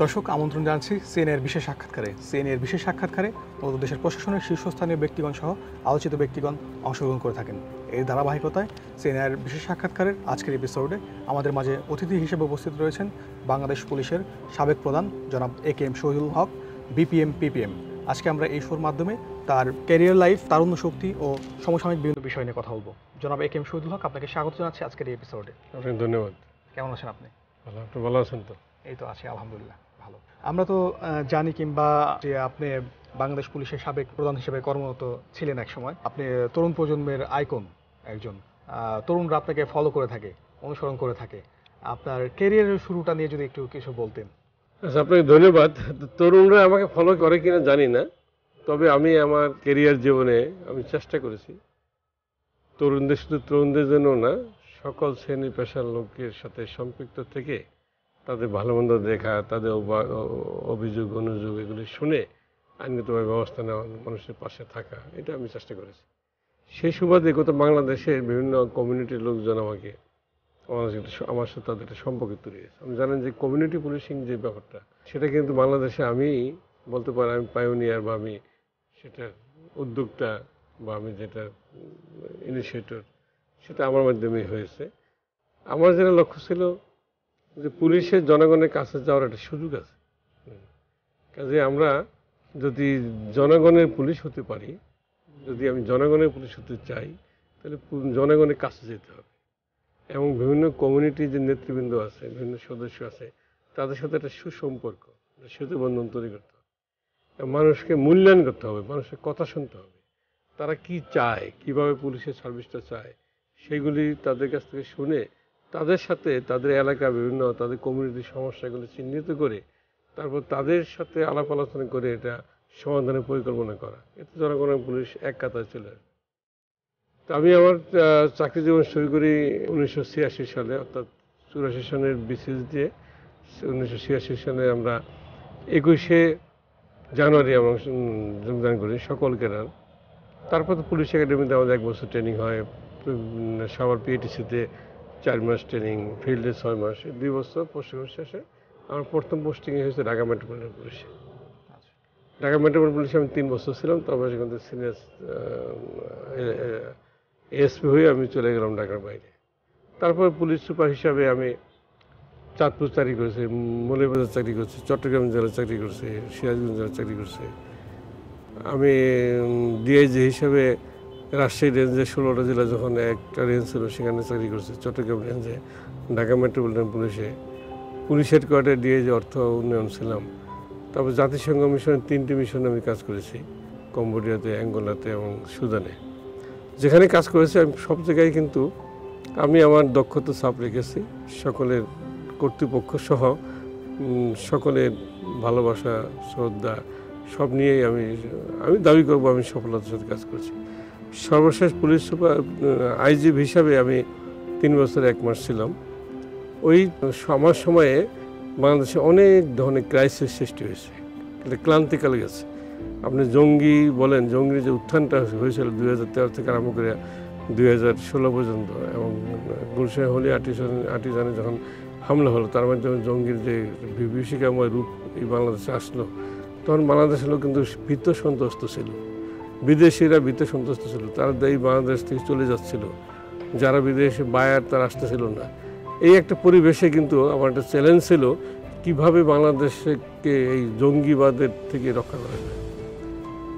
দর্শক আমন্ত্রণ জানাচ্ছি সিএনএর বিশেষ সাক্ষাৎকারে মূলত দেশের প্রশাসনের শীর্ষস্থানীয় ব্যক্তিগণ সহ আলোচিত ব্যক্তিগণ অংশগ্রহণ করে থাকেন। এই ধারাবাহিকতায় সিএনএর বিশেষ সাক্ষাৎকারের আজকের এপিসোডে আমাদের মাঝে অতিথি হিসেবে উপস্থিত রয়েছেন বাংলাদেশ পুলিশের সাবেক প্রধান জনাব একেএম শহীদুল হক, বিপিএম পিপিএম। আজকে আমরা এই শোর মাধ্যমে তার ক্যারিয়ার লাইফ, তারুণ্য শক্তি ও সমসাময়িক বিভিন্ন বিষয় নিয়ে কথা বলবো। জনাব একেএম শহীদুল হক, আপনাকে স্বাগত জানাচ্ছি আজকের এই এপিসোডে। আপনাকে ধন্যবাদ। কেমন আছেন আপনি? ভালো। আপনি ভালো আছেন তো? এই তো আছি, আলহামদুলিল্লাহ ভালো। আমরা তো জানি কিংবা যে আপনি বাংলাদেশ পুলিশের সাবেক প্রধান হিসেবে কর্মরত ছিলেন এক সময়। আপনি তরুণ প্রজন্মের আইকন একজন। তরুণরা আপনাকে ফলো করে থাকে, অনুসরণ করে থাকে। আপনার ক্যারিয়ারের শুরুটা নিয়ে যদি একটু কিছু বলতেন। আচ্ছা, আপনাকে ধন্যবাদ। তরুণরা আমাকে ফলো করে কিনা জানি না, তবে আমি আমার ক্যারিয়ার জীবনে আমি চেষ্টা করেছি তরুণদের, শুধু তরুণদের জন্য না, সকল শ্রেণী পেশার লোকের সাথে সম্পৃক্ত থেকে তাদের ভালো মন্দ দেখা, তাদের অভিযোগ অনুযোগ এগুলি শুনে আইনগতভাবে ব্যবস্থা নেওয়া, মানুষের পাশে থাকা, এটা আমি চেষ্টা করেছি। সেই সুবাদে গত বাংলাদেশের বিভিন্ন কমিউনিটির লোকজন আমার সাথে তাদের একটা সম্পর্ক তৈরি হয়েছে। আমি জানেন যে কমিউনিটি পুলিশিং যে ব্যাপারটা, সেটা কিন্তু বাংলাদেশে আমি বলতে পারি আমি পাইওনিয়ার, বা আমি সেটার উদ্যোক্তা, বা আমি যেটা ইনিশিয়েটর, সেটা আমার মাধ্যমেই হয়েছে। আমার যেটা লক্ষ্য ছিল যে পুলিশের জনগণের কাছে যাওয়ার একটা সুযোগ আছে। কাজে আমরা যদি জনগণের পুলিশ হতে পারি, যদি আমি জনগণের পুলিশ হতে চাই, তাহলে জনগণের কাছে যেতে হবে এবং বিভিন্ন কমিউনিটির যে নেতৃবৃন্দ আছে, বিভিন্ন সদস্য আছে, তাদের সাথে একটা সুসম্পর্ক, সেতু বন্ধন তৈরি করতে হবে। মানুষকে মূল্যায়ন করতে হবে, মানুষের কথা শুনতে হবে, তারা কি চায়, কিভাবে পুলিশের সার্ভিসটা চায়, সেগুলি তাদের কাছ থেকে শুনে তাদের সাথে তাদের এলাকা বিভিন্ন তাদের কমিউনিটির সমস্যাগুলো চিহ্নিত করে তারপর তাদের সাথে আলাপ আলোচনা করে এটা সমাধানের পরিকল্পনা করা। এতে জনগণের পুলিশ এক কাতারে চলে আসবে। তো আমি আমার চাকরি জীবন শুরু করি 1986 সালে, অর্থাৎ 84 সনের বিসিএস দিয়ে 1986 সালে আমরা 21শে জানুয়ারি আমরা যোগদান করি সকল ক্যাডার। তারপর তো পুলিশ একাডেমিতে আমাদের 1 বছর ট্রেনিং হয়, সবার পিএটিসিতে 4 মাস ট্রেনিং, ফিল্ডে 6 মাস, 2 বছর প্রশিক্ষণ শেষে আমার প্রথম পোস্টিং হয়েছে ঢাকা মেট্রোপলিটন পুলিশে। ঢাকা মেট্রোপলিটন পুলিশে আমি 3 বছর ছিলাম, তারপরে সেখান থেকে সিনিয়র এএসপি হয়ে আমি চলে গেলাম ঢাকার বাইরে। তারপর পুলিশ সুপার হিসাবে আমি চাঁদপুর চাকরি করেছি, মৌলভীবাজার চাকরি করছি, চট্টগ্রাম জেলার চাকরি করছি, সিরাজগঞ্জ জেলার চাকরি করছি। আমি ডিআইজি হিসাবে রাজশাহী রেঞ্জে 16টা জেলা যখন একটা রেঞ্জ ছিল সেখানে চাকরি করছি, চট্টগ্রাম রেঞ্জে, ঢাকা মেট্রোপলিটন পুলিশে, পুলিশ হেডকোয়ার্টারে ডিআইজি অর্থ উন্নয়ন ছিলাম। তারপর জাতিসংঘ মিশনের 3টি মিশনে আমি কাজ করেছি, কম্বোডিয়াতে, অ্যাঙ্গোলাতে এবং সুদানে। যেখানে কাজ করেছি আমি সব জায়গায় কিন্তু আমি আমার দক্ষতা ছাপ রেখেছি। সকলের কর্তৃপক্ষ সহ সকলের ভালোবাসা, শ্রদ্ধা সব নিয়েই আমি দাবি করব আমি সফলতার সাথে কাজ করছি। সর্বশেষ পুলিশ সুপার আইজিপি হিসাবে আমি 3 বছর 1 মাস ছিলাম। ওই আমার সময়ে বাংলাদেশে অনেক ধরনের ক্রাইসিস সৃষ্টি হয়েছে, এটা ক্লান্তিকালে গেছে। আপনি জঙ্গি বলেন, জঙ্গির যে উত্থানটা হয়েছিল 2013 থেকে আরম্ভ করে 2016 পর্যন্ত, এবং গুলশান হলি আর্টিজানে যখন হামলা হলো, তার মাধ্যমে জঙ্গির যে বিভীষিকাময় রূপ এই বাংলাদেশে আসলো, তখন বাংলাদেশের লোক কিন্তু ভীত সন্ত্রস্ত ছিল, বিদেশিরা ভীত সন্ত্রস্ত ছিল, তারা এই বাংলাদেশ থেকে চলে যাচ্ছিল, যারা বিদেশে বায়ার তারা আসতেছিল না। এই একটা পরিবেশে কিন্তু আমার একটা চ্যালেঞ্জ ছিল কিভাবে বাংলাদেশকে এই জঙ্গিবাদের থেকে রক্ষা করা যায়।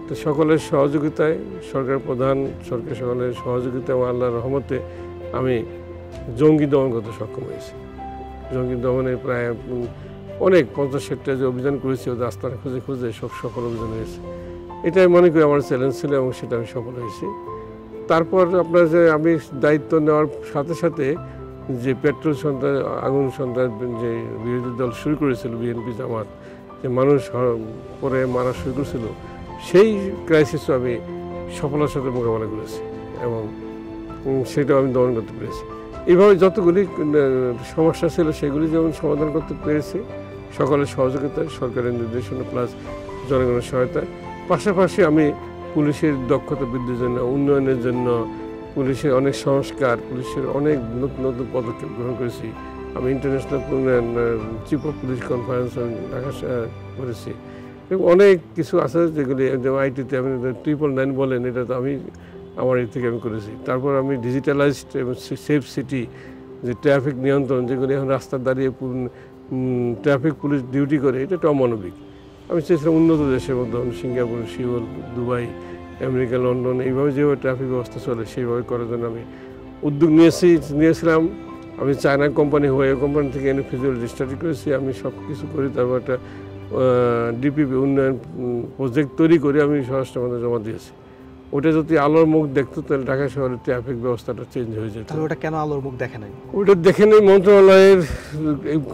তো সকলের সহযোগিতায়, সরকার প্রধান, সরকার সকলের সহযোগিতা এবং আল্লাহর রহমতে আমি জঙ্গি দমন করতে সক্ষম হয়েছি। জঙ্গি দমনে প্রায় অনেক 50-60টা যে অভিযান করেছি, ওদের আস্তানা খুঁজে খুঁজে সব সফল অভিযান হয়েছে। এটাই মনে করি আমার চ্যালেঞ্জ ছিল এবং সেটা আমি সফল হয়েছি। তারপর আপনার যে আমি দায়িত্ব নেওয়ার সাথে সাথে যে পেট্রোল সন্ত্রাস, আগুন সন্ত্রাস যে বিরোধী দল শুরু করেছিল বিএনপি জামাত, যে মানুষ পরে মারা শুরু করেছিল, সেই ক্রাইসিসও আমি সফলতার সাথে মোকাবেলা করেছি এবং সেটাও আমি দমন করতে পেরেছি। এইভাবে যতগুলি সমস্যা ছিল সেগুলি যেমন সমাধান করতে পেরেছি সকলের সহযোগিতায়, সরকারের নির্দেশনা প্লাস জনগণের সহায়তায়। পাশাপাশি আমি পুলিশের দক্ষতা বৃদ্ধির জন্য, উন্নয়নের জন্য, পুলিশের অনেক সংস্কার, পুলিশের অনেক নতুন নতুন পদক্ষেপ গ্রহণ করেছি। আমি international chief of police conference আমি ঢাকা করেছি। এবং অনেক কিছু আছে যেগুলি আইটিতে আপনি 999 বলেন, এটা তো আমি আমার এর থেকে আমি করেছি। তারপর আমি ডিজিটালাইজড এবং সেফ সিটি, যে ট্রাফিক নিয়ন্ত্রণ, যেগুলি এখন রাস্তায় দাঁড়িয়ে ট্রাফিক পুলিশ ডিউটি করে, এটা একটা অমানবিক। আমি চেয়েছিলাম উন্নত দেশের মধ্যে Singapore, Seoul, Dubai, America, London এইভাবে যেভাবে ট্রাফিক ব্যবস্থা চলে সেইভাবে করার জন্য আমি উদ্যোগ নিয়েছিলাম। আমি চায়না কোম্পানি হয়ে কোম্পানি থেকে এনে ফিজিবিলিটি স্টাডি করেছি, আমি সব কিছু করি। তারপর একটা ডিপিপি উন্নয়ন প্রজেক্ট তৈরি করে আমি স্বরাষ্ট্র মন্ত্রণালয়ে জমা দিয়েছি। ওটা যদি আলোর মুখ দেখতো তাহলে ঢাকা শহরের ট্রাফিক ব্যবস্থাটা চেঞ্জ হয়ে যেত। তাহলে ওটা কেন আলোর মুখ দেখে নাই? ওটা দেখে নেই, মন্ত্রণালয়ের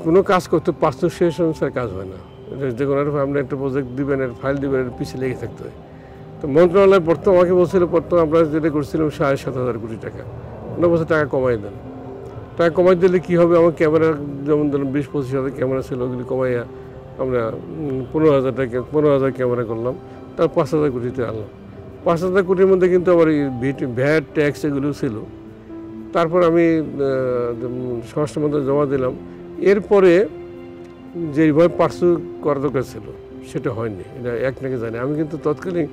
কোনো কাজ করতে পারতো সেই অনুসারে কাজ হয় না। যে কোনো আপনি একটা প্রজেক্ট দিবেন, এর ফাইল দিবেন, এর পিছিয়ে লেগে থাকতে হয়। তো মন্ত্রণালয় প্রথম আমাকে বলছিল, প্রথম আমরা যেটা করছিলাম 7,500 কোটি টাকা, ওনার বছর টাকা কমাই দেন। টাকা কমাই দিলে কী হবে, আমার ক্যামেরা যেমন ধরুন 20-25 হাজার ক্যামেরা ছিল, ওগুলি কমাইয়া আমরা 15,000 ক্যামেরা করলাম, তার 5,000 কোটিতে আনলাম। 5,000 কোটির মধ্যে কিন্তু আমার এই ভ্যাট ট্যাক্স এগুলো ছিল। তারপর আমি স্বরাষ্ট্র মন্ত্রণালয়ে জমা দিলাম। এরপরে যেইভাবে পার্সু করা দরকার ছিল সেটা হয়নি, এটা এক নাকি জানি। আমি কিন্তু তৎকালীন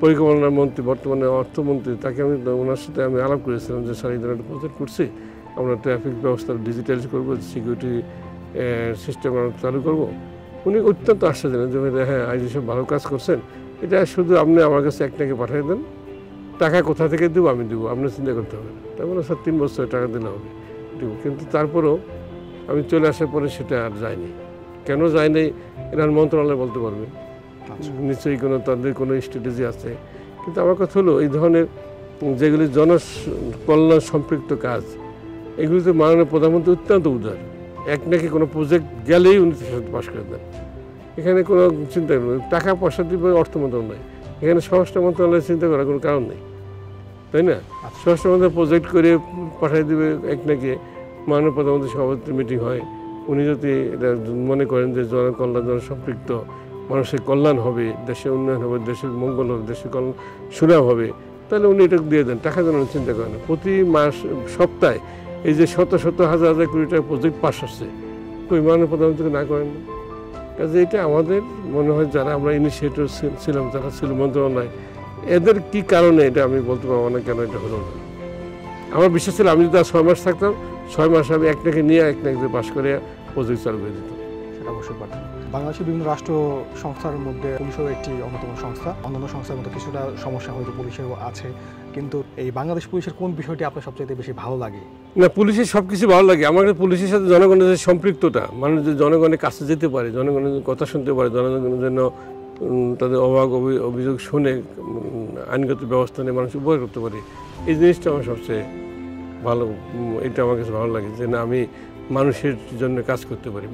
পরিকল্পনা মন্ত্রী, বর্তমানে অর্থমন্ত্রী, তাকে আমি ওনার সাথে আমি আলাপ করেছিলাম যে স্যার এই ধরনের প্রজেক্ট করছি, আমরা ট্রাফিক ব্যবস্থা ডিজিটালাইজ করবো, সিকিউরিটি সিস্টেম আমরা চালু করবো। উনি অত্যন্ত আশ্বাস দিলেন যে হ্যাঁ আইজি সব ভালো কাজ করছেন, এটা শুধু আপনি আমার কাছে একটাকে পাঠিয়ে দেন, টাকা কোথা থেকে দেবো আমি দেবো, আপনার চিন্তা করতে হবে না। তার মানে স্যার 3 বছর টাকা দিলে হবে দেবো। কিন্তু তারপরেও আমি চলে আসার পরে সেটা আর যায়নি। কেন যায়নি এনার মন্ত্রণালয় বলতে পারবে, নিশ্চয়ই কোনো তাদের কোনো স্ট্র্যাটেজি আছে। কিন্তু আমার কথা হলো, এই ধরনের যেগুলি জনকল্যাণ সম্পৃক্ত কাজ, এগুলিতে মাননীয় প্রধানমন্ত্রী অত্যন্ত উদার। এক নাকি কোনো প্রজেক্ট গেলেই উনি পাশ করে দেন। এখানে কোনো চিন্তা করবেন, টাকা পয়সা দিবে অর্থ মন্ত্রণালয়, এখানে স্বরাষ্ট্র মন্ত্রণালয় চিন্তা করার কোনো কারণ নেই, তাই না? স্বরাষ্ট্র মন্ত্রণালয় প্রজেক্ট করে পাঠিয়ে দেবে, এক নাকি মাননীয় প্রধানমন্ত্রী সভাপতির মিটিং হয়, উনি যদি এটা মনে করেন যে জনকল্যাণ জনসম্পৃক্ত, মানুষের কল্যাণ হবে, দেশের উন্নয়ন হবে, দেশের মঙ্গল হবে, দেশের কল্যাণ সুনাম হবে, তাহলে উনি এটা দিয়ে দেন। টাকা যেন চিন্তা করেন না। প্রতি সপ্তাহে এই যে শত হাজার কোটি টাকা প্রজেক্ট পাস আসছে, কই মাননীয় প্রধানমন্ত্রী না করেন না? কাজে এটা আমাদের মনে হয় যারা আমরা ইনিশিয়েটর ছিলাম, যারা ছিল মন্ত্রণালয়, এদের কি কারণে এটা আমি বলতে পারবো না কেন এটা হলো না। আমার বিশ্বাস ছিল আমি যদি আর 6 মাস থাকতাম, 6 মাস আমি একটাকে নিয়ে একটাকে পাস করে প্রজেক্ট চালু করে দিতাম। সেটা অবশ্যই পারতেন। বাংলাদেশের বিভিন্ন রাষ্ট্র সংস্থার মধ্যে পুলিশও একটি অন্যতম সংস্থা। অন্যান্য সংস্থার মধ্যে কিছুটা সমস্যা হয়তো পুলিশেরও আছে, কিন্তু এই বাংলাদেশ পুলিশের কোন বিষয়টি আপনার সবচেয়ে বেশি ভালো লাগে? না, পুলিশের সব কিছু ভালো লাগে। আমার পুলিশের সাথে জনগণের যে সম্পৃক্ততা, মানুষ যে জনগণের কাছে যেতে পারে, জনগণের কথা শুনতে পারে, জনগণের জন্য তাদের অভিযোগ শুনে আইনগত ব্যবস্থা নিয়ে মানুষ উপকার করতে পারে, এই জিনিসটা আমার সবচেয়ে ভালো। এটা আমার কাছে ভালো লাগে যে না, আমি মানুষের জন্য কাজ করতে পারি।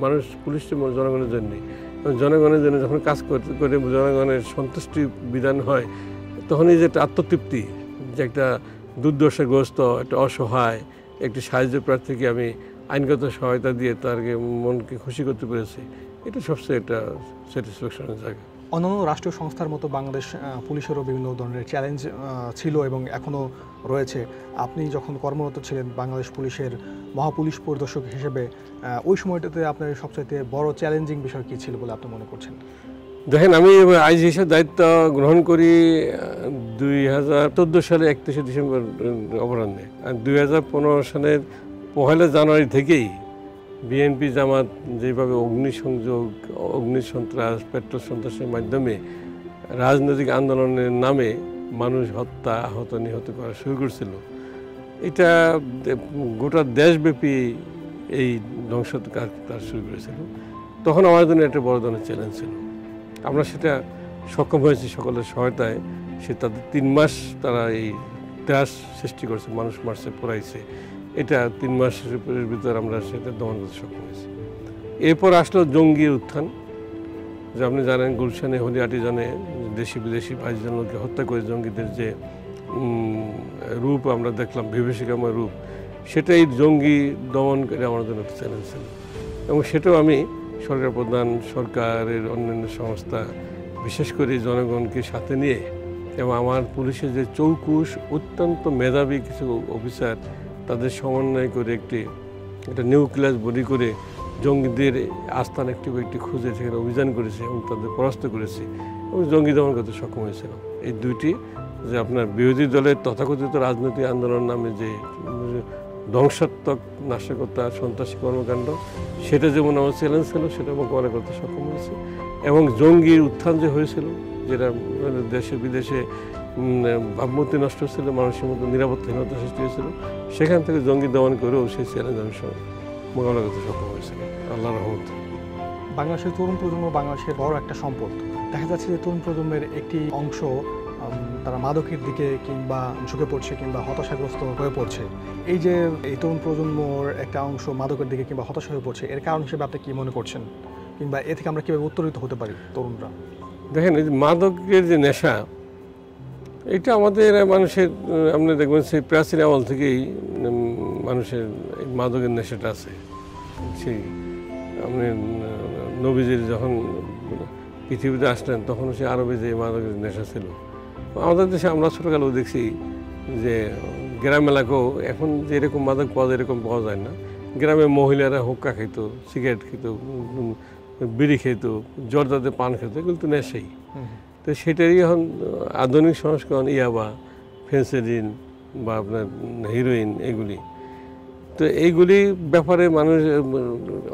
পুলিশ জনগণের জন্যই, জনগণের জন্য যখন কাজ করতে করে জনগণের সন্তুষ্টি বিধান হয়, তখন এই যে একটা আত্মতৃপ্তি, যে একটা দুর্দশাগ্রস্ত, একটা অসহায় একটি সাহায্য প্রার্থীকে আমি আইনগত সহায়তা দিয়ে তার মনকে খুশি করতে পেরেছি, এটা সবচেয়ে একটা স্যাটিসফ্যাকশনের জায়গা। অন্যান্য রাষ্ট্রীয় সংস্থার মতো বাংলাদেশ পুলিশেরও বিভিন্ন ধরনের চ্যালেঞ্জ ছিল এবং এখনও রয়েছে। আপনি যখন কর্মরত ছিলেন বাংলাদেশ পুলিশের মহাপুলিশ পরিদর্শক হিসেবে, ওই সময়টাতে আপনার সবচাইতে বড় চ্যালেঞ্জিং বিষয় কী ছিল বলে আপনি মনে করছেন? দেখেন, আমি আইজি হিসেবে দায়িত্ব গ্রহণ করি 2014 সালে 31শে ডিসেম্বর অপরাহ্নে। আর 2015 সালের 1 জানুয়ারি থেকেই বিএনপি জামাত যেভাবে অগ্নিসংযোগ, অগ্নিসন্ত্রাস, পেট্রোল সন্ত্রাসের মাধ্যমে রাজনৈতিক আন্দোলনের নামে মানুষ হত্যা, আহত, নিহত করা শুরু করছিল, এটা গোটা দেশব্যাপী এই ধ্বংসকার তার শুরু করেছিল। তখন আমার জন্য একটা বড় ধরনের চ্যালেঞ্জ ছিল। আমরা সেটা সক্ষম হয়েছি সকলের সহায়তায়। সে তাদের 3 মাস তারা এই ত্রাস সৃষ্টি করছে, মানুষ মারছে, পোড়াইছে। এটা 3 মাসের ভিতরে আমরা সেটা দমন করতে সক্ষম হয়েছি। এরপর আসলো জঙ্গির উত্থান, যে আপনি জানেন গুলশানে হলিয়াটিজনে দেশি বিদেশি 22 জন লোককে হত্যা করে জঙ্গিদের যে রূপ আমরা দেখলাম, বিভীষিকাময় রূপ, সেটাই জঙ্গি দমন করে আমার জন্য একটা চ্যালেঞ্জ ছিল। এবং সেটাও আমি সরকার প্রধান, সরকারের অন্যান্য সংস্থা, বিশেষ করে জনগণকে সাথে নিয়ে, এবং আমার পুলিশের যে চৌকুশ অত্যন্ত মেধাবী কিছু অফিসার, তাদের সমন্বয় করে একটি একটা নিউক্লিয়াস বডি করে জঙ্গিদের আস্থান একটি একটি খুঁজে সেখানে অভিযান করেছে এবং তাদের পরাস্ত করেছে এবং জঙ্গি দমন করতে সক্ষম হয়েছিল। এই দুইটি যে আপনার বিরোধী দলের তথাকথিত রাজনৈতিক আন্দোলন নামে যে ধ্বংসাত্মক নাশকতা সন্ত্রাসী কর্মকাণ্ড, সেটা যেমন আমার চ্যালেঞ্জ ছিল সেটা মোকাবেলা করতে সক্ষম হয়েছে। এবং জঙ্গির উত্থান যে হয়েছিল, যেটা দেশে বিদেশে ভাবমূর্তি নষ্ট ছিল, মানুষের মধ্যে নিরাপত্তাহীনতা সৃষ্টি হয়েছিল, সেখান থেকে জঙ্গি দমন করেও সেই চ্যালেঞ্জ আমি মোকাবেলা করতে সক্ষম হয়েছিল আল্লাহর রহমতে। বাংলাদেশের তরুণ প্রজন্ম বাংলাদেশের বড় একটা সম্পদ। দেখা যাচ্ছে যে তরুণ প্রজন্মের একটি অংশ তারা মাদকের দিকে কিংবা ঝুঁকে পড়ছে কিংবা হতাশাগ্রস্ত হয়ে পড়ছে। এই যে এই তরুণ প্রজন্মর একটা অংশ মাদকের দিকে কিংবা হতাশা হয়ে পড়ছে, এর কারণ হিসেবে আপনি কী মনে করছেন, কিংবা এ থেকে আমরা কীভাবে উত্তরিত হতে পারি তরুণরা? দেখেন, এই যে মাদকের যে নেশা, এটা আমাদের মানুষের, আপনি দেখবেন সেই প্রাচীন আমল থেকেই মানুষের এই মাদকের নেশাটা আছে। সেই আপনি নবীজির যখন পৃথিবীতে আসলেন তখন সে আরবে যে মাদকের নেশা ছিল। আমাদের দেশে আমরা ছোটোকালেও দেখছি যে গ্রাম এলাকাও এখন যেরকম মাদক পাওয়া যায় এরকম পাওয়া যায় না। গ্রামে মহিলারা হুক্কা খেত, সিগারেট খেত, বিড়ি খেত, জর্দাতে পান খেত, এগুলো তো নেশাই। তো সেটারই এখন আধুনিক সংস্করণ ইয়াবা, ফেন্সিডিল বা আপনার হিরোইন, এগুলি। তো এইগুলি ব্যাপারে মানুষ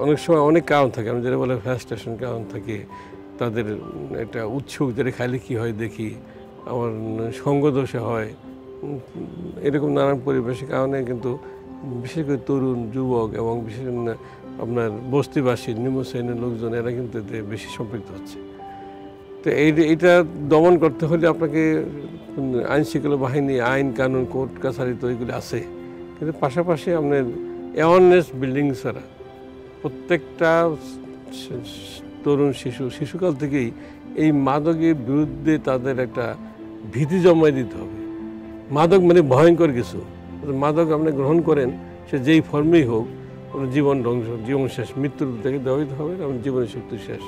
অনেক সময় অনেক কারণ থাকে, আমি যেটা বলে ফ্রাস্ট্রেশন কারণ থাকে, তাদের একটা উৎসুক, যেটা খাইলে কী হয় দেখি, আমার সঙ্গদোষে হয়, এরকম নানান পরিবেশের কারণে কিন্তু বিশেষ করে তরুণ যুবক এবং বিশেষ আপনার বস্তিবাসী নিম্ন শ্রেণীর লোকজন এরা কিন্তু এতে বেশি সম্পৃক্ত হচ্ছে। তো এইটা দমন করতে হলে আপনাকে আইন শৃঙ্খলা বাহিনী, আইন কানুন, কোর্ট কাছারি তো এইগুলি আছে, কিন্তু পাশাপাশি আপনার অ্যাওয়ারনেস বিল্ডিং ছাড়া প্রত্যেকটা তরুণ শিশুকাল থেকেই এই মাদকের বিরুদ্ধে তাদের একটা ভীতি জন্মায় দিতে হবে। মাদক মানে ভয়ঙ্কর কিছু। মাদক আপনি গ্রহণ করেন, সে যেই ফর্মেই হোক, জীবন ধ্বংস, জীবন শেষ, মৃত্যুর থেকে দেওয়াই হবে, এবং জীবনের শক্তি শেষ।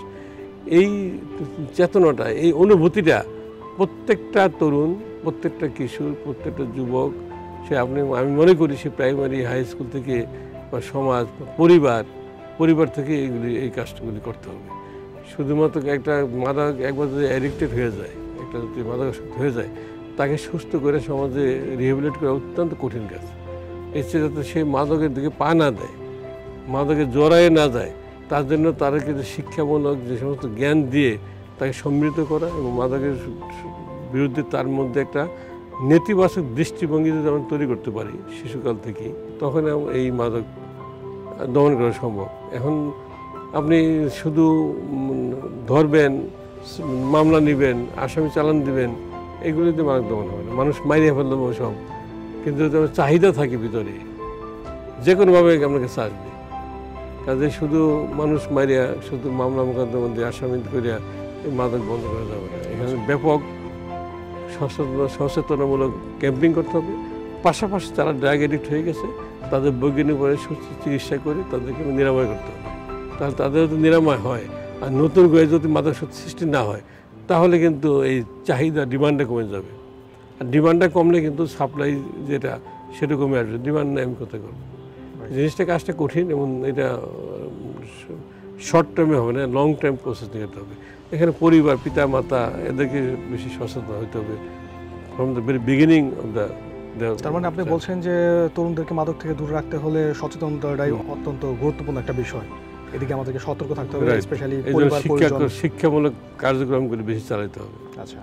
এই চেতনাটা, এই অনুভূতিটা প্রত্যেকটা তরুণ, প্রত্যেকটা কিশোর, প্রত্যেকটা যুবক, সে আমি মনে করি সে প্রাইমারি, হাই স্কুল থেকে বা সমাজ, পরিবার থেকে এই কাজগুলি করতে হবে। শুধুমাত্র একটা মাদক একবার যদি অ্যাডিক্টেড হয়ে যায়, একটা যদি মাদকাসক্ত হয়ে যায়, তাকে সুস্থ করে সমাজে রিহেবিলিট করা অত্যন্ত কঠিন কাজ। এর চেয়ে যাতে সে মাদকের দিকে পা না দেয়, মাদকে জড়ায় না যায়, তার জন্য তাদেরকে যে শিক্ষামূলক যে সমস্ত জ্ঞান দিয়ে তাকে সমৃদ্ধ করা এবং মাদকের বিরুদ্ধে তার মধ্যে একটা নেতিবাচক দৃষ্টিভঙ্গি যদি আমরা তৈরি করতে পারি শিশুকাল থেকেই, তখন এই মাদক দমন করা সম্ভব। এখন আপনি শুধু ধরবেন, মামলা নেবেন, আসামি চালান দিবেন, এগুলিতে মাদক দমন হবে না। মানুষ মারিয়ে ফেলতে হবে সব, কিন্তু চাহিদা থাকে ভিতরে, যে কোনোভাবে আপনাকে চাষবে। কাজে শুধু মানুষ মারিয়া, শুধু মামলা মোকদ্দমা দিয়ে আসামি করিয়া এই মাদক বন্ধ করা যাবে না। এখানে ব্যাপক সচেতনামূলক ক্যাম্পিং করতে হবে। পাশাপাশি যারা ড্রাগ এডিক্ট হয়ে গেছে তাদের বৈজ্ঞানিকভাবে সুস্থ চিকিৎসা করে তাদেরকে নিরাময় করতে হবে। তাহলে তাদের যদি নিরাময় হয় আর নতুন করে যদি মাদকাসক্তি সৃষ্টি না হয়, তাহলে কিন্তু এই চাহিদা, ডিমান্ডটা কমে যাবে। আর ডিমান্ডটা কমলে কিন্তু সাপ্লাই যেটা, সেটা কমে আসবে। ডিমান্ড নেই, আমি কোথায় করবো? জিনিসটা, কাজটা কঠিন এবং এটা শর্ট টার্মে হবে না, লং টার্ম প্রসেস নিয়ে যেতে হবে। এখানে পরিবার, পিতা মাতা, এদেরকে বেশি সচেতন হতে হবে from the very beginning of the. তার মানে আপনি বলছেন যে তরুণদেরকে মাদক থেকে দূরে রাখতে হলে সচেতনতাটাই অত্যন্ত গুরুত্বপূর্ণ একটা বিষয়। এদিকে আমাদেরকে সতর্ক থাকতে হবে, স্পেশালি পরিবার, শিক্ষামূলক কার্যক্রমগুলি বেশি চালাতে হবে। আচ্ছা,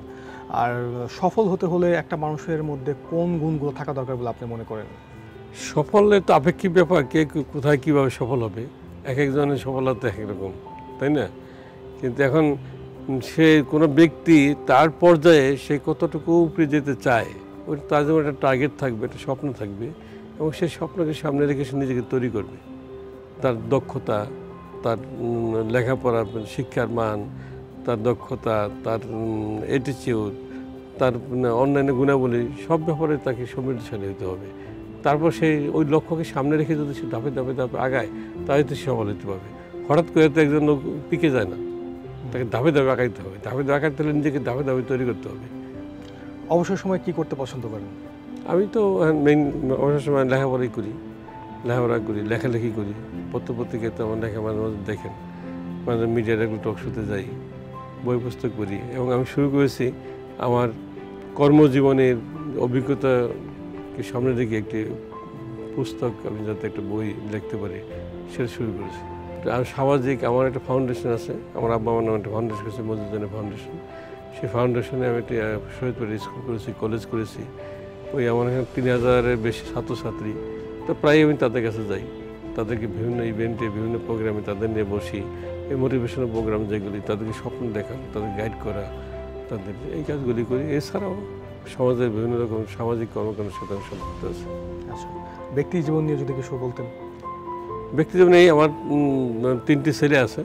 আর সফল হতে হলে একটা মানুষের মধ্যে কোন গুণগুলো থাকা দরকার বলে আপনি মনে করেন? সফলের তো আপেক্ষিক ব্যাপার, কে কোথায় কীভাবে সফল হবে, এক একজনের সফলতা এক রকম, তাই না? কিন্তু এখন সে কোনো ব্যক্তি তার পর্যায়ে সে কতটুকু উপরে যেতে চায়, ওই তার যেমন একটা টার্গেট থাকবে, একটা স্বপ্ন থাকবে, এবং সেই স্বপ্নকে সামনে রেখে সে নিজেকে তৈরি করবে। তার দক্ষতা, তার লেখাপড়া, শিক্ষার মান, তার দক্ষতা, তার অ্যাটিটিউড, তার অন্যান্য গুণাবলী, সব ব্যাপারে তাকে সমৃদ্ধশালী হতে হবে। তারপর সেই ওই লক্ষ্যকে সামনে রেখে যদি সে ধাপে ধাপে ধাপে আগায়, তাহলে তো সে সফল হতে পারবে। হঠাৎ করে তো একজন লোক পিকে যায় না, তাকে ধাপে ধাপে আগাইতে হবে। ধাপে ধাপে আগাইতে হলে নিজেকে ধাপে ধাপে তৈরি করতে হবে। অবসর সময় কি করতে পছন্দ করেন? আমি তো মেইন অবসর সময় লেখাপড়াই করি, লেখাপড়া করি, লেখালেখি করি, পত্রপত্রিকায় তেমন লেখা মাঝে মাঝে দেখেন, মাঝে মিডিয়ার একটু টক শোতে যাই, বই পুস্তক পড়ি। এবং আমি শুরু করেছি আমার কর্মজীবনের অভিজ্ঞতাকে সামনে রেখে একটি পুস্তক, আমি যাতে একটা বই লিখতে পারি সেটা শুরু করেছি। আর সামাজিক আমার একটা ফাউন্ডেশন আছে, আমার আব্বা আমার নামে একটা ফাউন্ডেশন আছে, মজুদ্দিনের ফাউন্ডেশন। সেই ফাউন্ডেশনে আমি একটি শহীদপুরে স্কুল করেছি, কলেজ করেছি। ওই আমার এখানে 3000-এর বেশি ছাত্রছাত্রী, তো প্রায় আমি তাদের কাছে যাই, তাদেরকে বিভিন্ন ইভেন্টে বিভিন্ন প্রোগ্রামে তাদের নিয়ে বসি। এই মোটিভেশনাল প্রোগ্রাম যেগুলি, তাদেরকে স্বপ্ন দেখা, তাদের গাইড করা, তাদের এই কাজগুলি করি। এছাড়াও সমাজের বিভিন্ন রকম সামাজিক কর্মকাণ্ডের সাথে আমি সম্পৃক্ত আছি। আচ্ছা, ব্যক্তি জীবন নিয়ে যদি কিছু বলতেন। ব্যক্তি জীবনে আমার 3টি ছেলে আছে।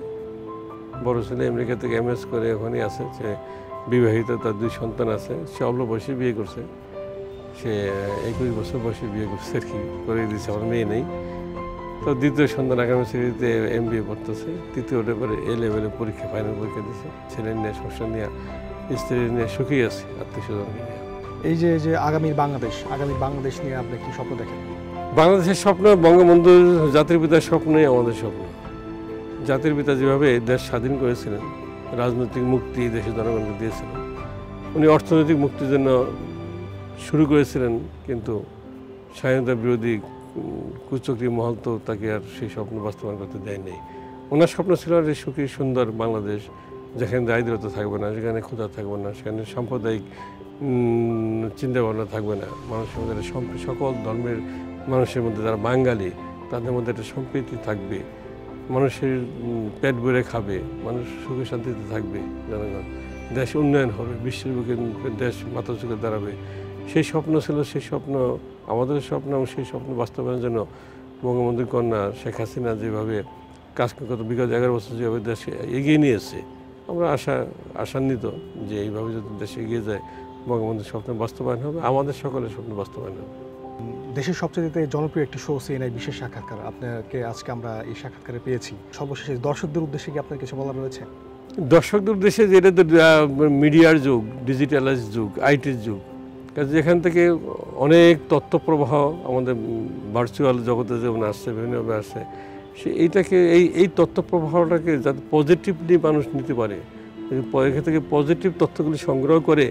বড় ছেলে আমেরিকা থেকে MS করে ওখানেই আছে, সে বিবাহিত, তার 2 সন্তান আছে। সে অল্প বয়সে বিয়ে করছে, সে 21 বছর বয়সে বিয়ে করছে আর কি, করে দিয়েছে। আমার মেয়ে নেই। তো দ্বিতীয় সন্তান আগামী শ্রেণীতে MBA পড়তেছে। তৃতীয়টা পরে A লেভেলের পরীক্ষা, ফাইনাল পরীক্ষা দিয়েছে। ছেলে নিয়ে, সংসার নিয়ে, স্ত্রী নিয়ে সুখী আছি, আত্মীয়-স্বজনকে নিয়ে। এই যে আগামীর বাংলাদেশ নিয়ে আপনি কি স্বপ্ন দেখেন? বাংলাদেশের স্বপ্ন, বঙ্গবন্ধু জাতির পিতার স্বপ্নই আমাদের স্বপ্ন। জাতির পিতা যেভাবে দেশ স্বাধীন করেছিলেন, রাজনৈতিক মুক্তি দেশের জনগণকে দিয়েছিলেন, উনি অর্থনৈতিক মুক্তির জন্য শুরু করেছিলেন, কিন্তু স্বাধীনতা বিরোধী কুচক্রী মহল তো তাকে আর সেই স্বপ্ন বাস্তবায়ন করতে দেয়নি। ওনার স্বপ্ন ছিল যে সুখী সুন্দর বাংলাদেশ, যেখানে দারিদ্রতা থাকবে না, যেখানে ক্ষুধা থাকবে না, সেখানে সাম্প্রদায়িক চিন্তাভাবনা থাকবে না, মানুষের মধ্যে সকল ধর্মের মানুষের মধ্যে যারা বাঙালি তাদের মধ্যে একটা সম্প্রীতি থাকবে, মানুষের পেট ভরে খাবে, মানুষ সুখে শান্তিতে থাকবে, জনগণ, দেশ উন্নয়ন হবে, বিশ্বের বুকে দেশ মাথা চুকে দাঁড়াবে। সেই স্বপ্ন ছিল, সেই স্বপ্ন আমাদের স্বপ্ন। এবং সেই স্বপ্ন বাস্তবায়নের জন্য বঙ্গবন্ধুর কন্যা শেখ হাসিনা যেভাবে কাজ করতে বিগত 11 বছর যেভাবে দেশে এগিয়ে নিয়েছে, আমরা আশান্বিত যে এইভাবে যদি দেশ এগিয়ে যায়, বঙ্গবন্ধুর স্বপ্ন বাস্তবায়ন হবে, আমাদের সকলের স্বপ্ন বাস্তবায়ন হবে। দেশের সবচেয়ে জনপ্রিয় একটি শো CNN বিশেষ সাক্ষাৎকার, আপনাকে আজকে আমরা এই সাক্ষাৎকারে পেয়েছি। সর্বশেষে দর্শকদের উদ্দেশ্যে কি আপনার কিছু বলার রয়েছে? দর্শকদের উদ্দেশ্যে, যেটা তো মিডিয়ার যুগ, ডিজিটালাইজ যুগ, আইটির যুগ, কাজে এখান থেকে অনেক তথ্য প্রবাহ আমাদের ভার্চুয়াল জগতে যেমন আসছে, বিভিন্নভাবে আসছে, এইটাকে এই তথ্য প্রবাহটাকে যাতে পজিটিভলি মানুষ নিতে পারে, এখান থেকে পজিটিভ তথ্যগুলি সংগ্রহ করে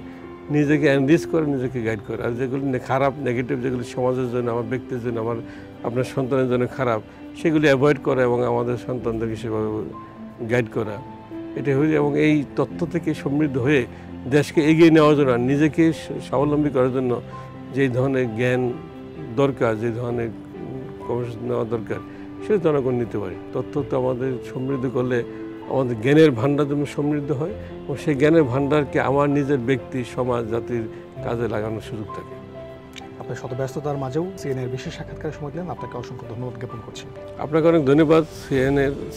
নিজেকে অ্যানালাইজ করে, নিজেকে গাইড করে। আর যেগুলি খারাপ, নেগেটিভ, যেগুলি সমাজের জন্য, আমার ব্যক্তির জন্য, আপনার সন্তানের জন্য খারাপ, সেগুলি অ্যাভয়েড করা এবং আমাদের সন্তানদেরকে সেভাবে গাইড করা, এটা হয়ে, এবং এই তথ্য থেকে সমৃদ্ধ হয়ে দেশকে এগিয়ে নেওয়ার জন্য, নিজেকে স্বাবলম্বী করার জন্য যে ধরনের জ্ঞান দরকার, যে ধরনের কর্মসূচি নেওয়া দরকার, সেটা জনগণ নিতে পারে। তথ্য তো আমাদের সমৃদ্ধ করলে আমাদের জ্ঞানের ভাণ্ডার যেমন সমৃদ্ধ হয়, এবং সেই জ্ঞানের ভাণ্ডারকে আমার নিজের ব্যক্তি, সমাজ, জাতির কাজে লাগানোর সুযোগ থাকে। আপনার শত ব্যস্ততার মাঝেও CNN বিশেষ সাক্ষাৎকারের সময় দিলেন, আপনাকে অসংখ্য ধন্যবাদ জ্ঞাপন করছি। আপনাকে অনেক ধন্যবাদ।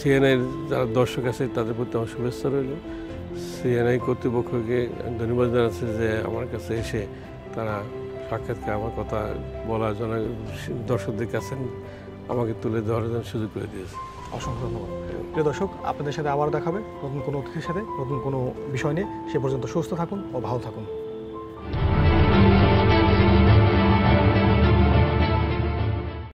CNN যারা দর্শক আছে তাদের প্রতি আমার শুভেচ্ছা রইল। CNN কর্তৃপক্ষকে ধন্যবাদ জানাচ্ছি যে আমার কাছে এসে তারা সাক্ষাৎকার, আমার কথা বলার জন্য দর্শকদের কাছে আমাকে তুলে ধরার জন্য সুযোগ করে দিয়েছে। অসংখ্য ধন্যবাদ। প্রিয় দর্শক, আপনাদের সাথে আবারও দেখাবে নতুন কোনো অতিথির সাথে, নতুন কোনো বিষয় নিয়ে। সে পর্যন্ত সুস্থ থাকুন ও ভালো থাকুন।